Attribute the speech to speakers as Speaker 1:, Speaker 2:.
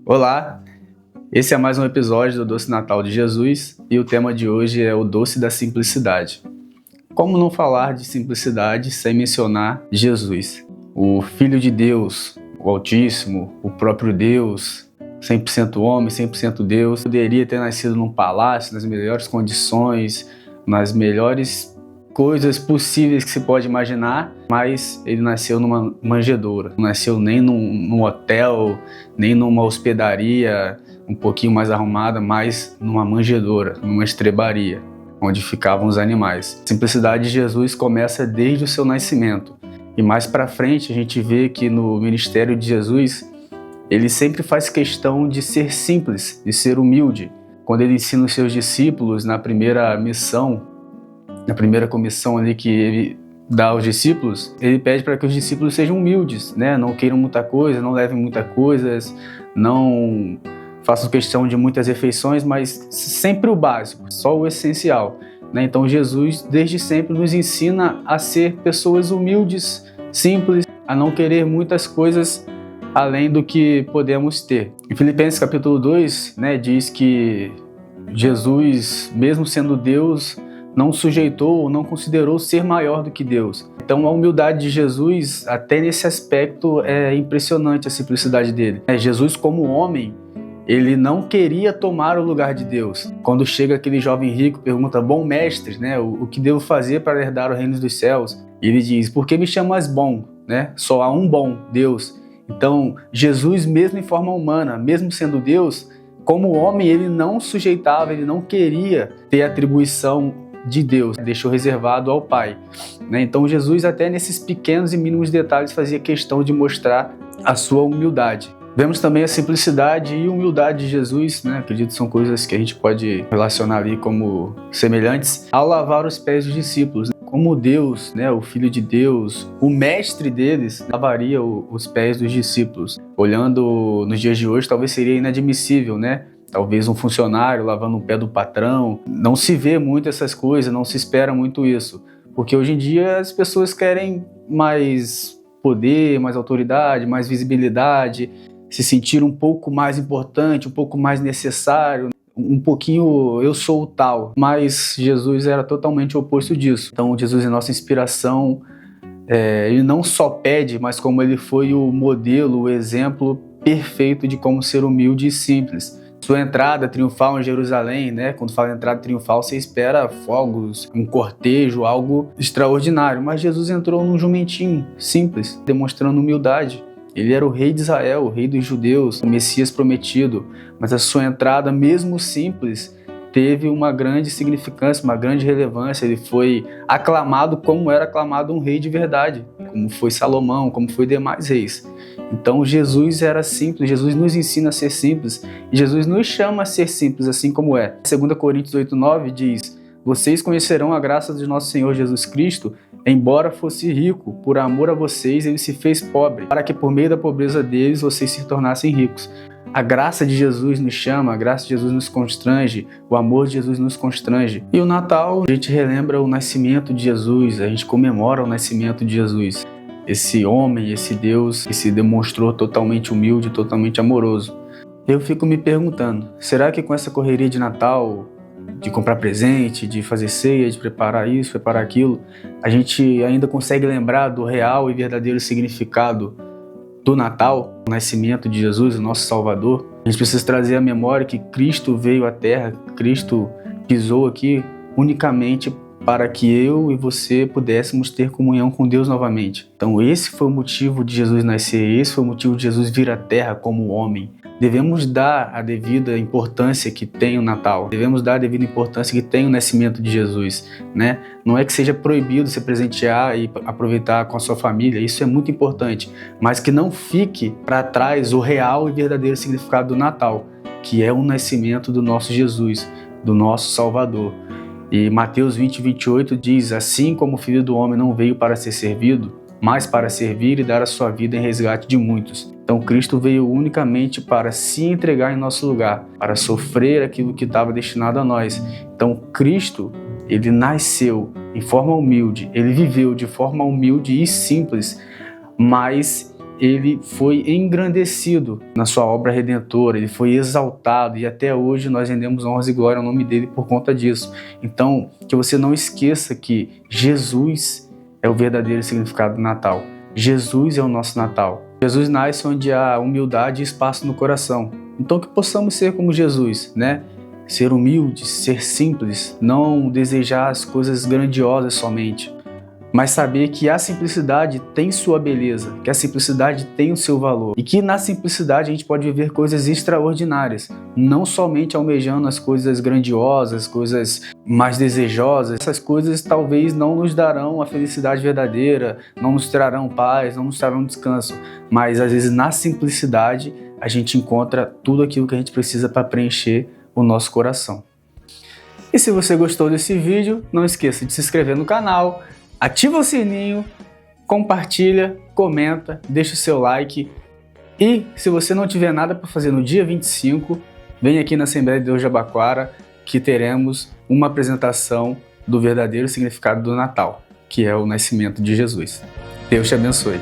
Speaker 1: Olá, esse é mais um episódio do Doce Natal de Jesus e o tema de hoje é o doce da simplicidade. Como não falar de simplicidade sem mencionar Jesus, o Filho de Deus, o Altíssimo, o próprio Deus, 100% homem, 100% Deus, poderia ter nascido num palácio, nas melhores condições, nas melhores coisas possíveis que se pode imaginar, mas ele nasceu numa manjedoura, não nasceu nem num hotel, nem numa hospedaria um pouquinho mais arrumada, mas numa manjedoura, numa estrebaria, onde ficavam os animais. A simplicidade de Jesus começa desde o seu nascimento, e mais para frente a gente vê que no ministério de Jesus, ele sempre faz questão de ser simples, de ser humilde. Quando ele ensina os seus discípulos na primeira missão, na primeira comissão ali que ele dá aos discípulos, ele pede para que os discípulos sejam humildes, né? Não queiram muita coisa, não levem muitas coisas, não façam questão de muitas refeições, mas sempre o básico, só o essencial, né? Então Jesus desde sempre nos ensina a ser pessoas humildes, simples, a não querer muitas coisas além do que podemos ter. Em Filipenses capítulo 2, né, diz que Jesus, mesmo sendo Deus, não sujeitou ou não considerou ser maior do que Deus. Então a humildade de Jesus, até nesse aspecto, é impressionante a simplicidade dele. Jesus como homem, ele não queria tomar o lugar de Deus. Quando chega aquele jovem rico, pergunta, bom mestre, né, o que devo fazer para herdar o reino dos céus? E ele diz, por que me chamas bom? Né? Só há um bom, Deus. Então Jesus, mesmo em forma humana, mesmo sendo Deus, como homem ele não sujeitava, ele não queria ter atribuição de Deus, deixou reservado ao Pai, né? Então Jesus até nesses pequenos e mínimos detalhes fazia questão de mostrar a sua humildade. Vemos também a simplicidade e humildade de Jesus, né? Acredito que são coisas que a gente pode relacionar ali como semelhantes ao lavar os pés dos discípulos. Como Deus, né, o Filho de Deus, o mestre deles, lavaria os pés dos discípulos. Olhando nos dias de hoje, talvez seria inadmissível, né? Talvez um funcionário lavando o pé do patrão. Não se vê muito essas coisas, não se espera muito isso. Porque hoje em dia as pessoas querem mais poder, mais autoridade, mais visibilidade, se sentir um pouco mais importante, um pouco mais necessário, um pouquinho eu sou o tal. Mas Jesus era totalmente o oposto disso. Então Jesus é nossa inspiração. Ele não só pede, mas como ele foi o modelo, o exemplo perfeito de como ser humilde e simples. Sua entrada triunfal em Jerusalém, né? Quando fala entrada triunfal, você espera fogos, um cortejo, algo extraordinário. Mas Jesus entrou num jumentinho simples, demonstrando humildade. Ele era o rei de Israel, o rei dos judeus, o Messias prometido. Mas a sua entrada, mesmo simples, teve uma grande significância, uma grande relevância. Ele foi aclamado como era aclamado um rei de verdade, como foi Salomão, como foi demais reis. Então Jesus era simples, Jesus nos ensina a ser simples e Jesus nos chama a ser simples assim como é. 2 Coríntios 8:9 diz, vocês conhecerão a graça de nosso Senhor Jesus Cristo, embora fosse rico, por amor a vocês ele se fez pobre, para que por meio da pobreza deles vocês se tornassem ricos. A graça de Jesus nos chama, a graça de Jesus nos constrange, o amor de Jesus nos constrange. E o Natal, a gente relembra o nascimento de Jesus, a gente comemora o nascimento de Jesus. Esse homem, esse Deus que se demonstrou totalmente humilde, totalmente amoroso. Eu fico me perguntando, será que com essa correria de Natal, de comprar presente, de fazer ceia, de preparar isso, preparar aquilo, a gente ainda consegue lembrar do real e verdadeiro significado do Natal, o nascimento de Jesus, o nosso Salvador? A gente precisa trazer à memória que Cristo veio à Terra, Cristo pisou aqui unicamente para que eu e você pudéssemos ter comunhão com Deus novamente. Então esse foi o motivo de Jesus nascer, esse foi o motivo de Jesus vir à Terra como homem. Devemos dar a devida importância que tem o Natal, devemos dar a devida importância que tem o nascimento de Jesus, né? Não é que seja proibido se presentear e aproveitar com a sua família, isso é muito importante, mas que não fique para trás o real e verdadeiro significado do Natal, que é o nascimento do nosso Jesus, do nosso Salvador. E Mateus 20:28 diz, assim como o Filho do Homem não veio para ser servido, mas para servir e dar a sua vida em resgate de muitos. Então Cristo veio unicamente para se entregar em nosso lugar, para sofrer aquilo que estava destinado a nós. Então Cristo, ele nasceu em forma humilde, ele viveu de forma humilde e simples, mas ele foi engrandecido na sua obra redentora, ele foi exaltado e até hoje nós rendemos honras e glória ao nome dele por conta disso. Então, que você não esqueça que Jesus é o verdadeiro significado do Natal. Jesus é o nosso Natal. Jesus nasce onde há humildade e espaço no coração. Então que possamos ser como Jesus, né? Ser humildes, ser simples, não desejar as coisas grandiosas somente, mas saber que a simplicidade tem sua beleza, que a simplicidade tem o seu valor e que na simplicidade a gente pode viver coisas extraordinárias, não somente almejando as coisas grandiosas, coisas mais desejosas. Essas coisas talvez não nos darão a felicidade verdadeira, não nos trarão paz, não nos trarão descanso, mas às vezes na simplicidade a gente encontra tudo aquilo que a gente precisa para preencher o nosso coração. E se você gostou desse vídeo, não esqueça de se inscrever no canal, ativa o sininho, compartilha, comenta, deixa o seu like. E se você não tiver nada para fazer no dia 25, vem aqui na Assembleia de Deus de Jabaquara que teremos uma apresentação do verdadeiro significado do Natal, que é o nascimento de Jesus. Deus te abençoe.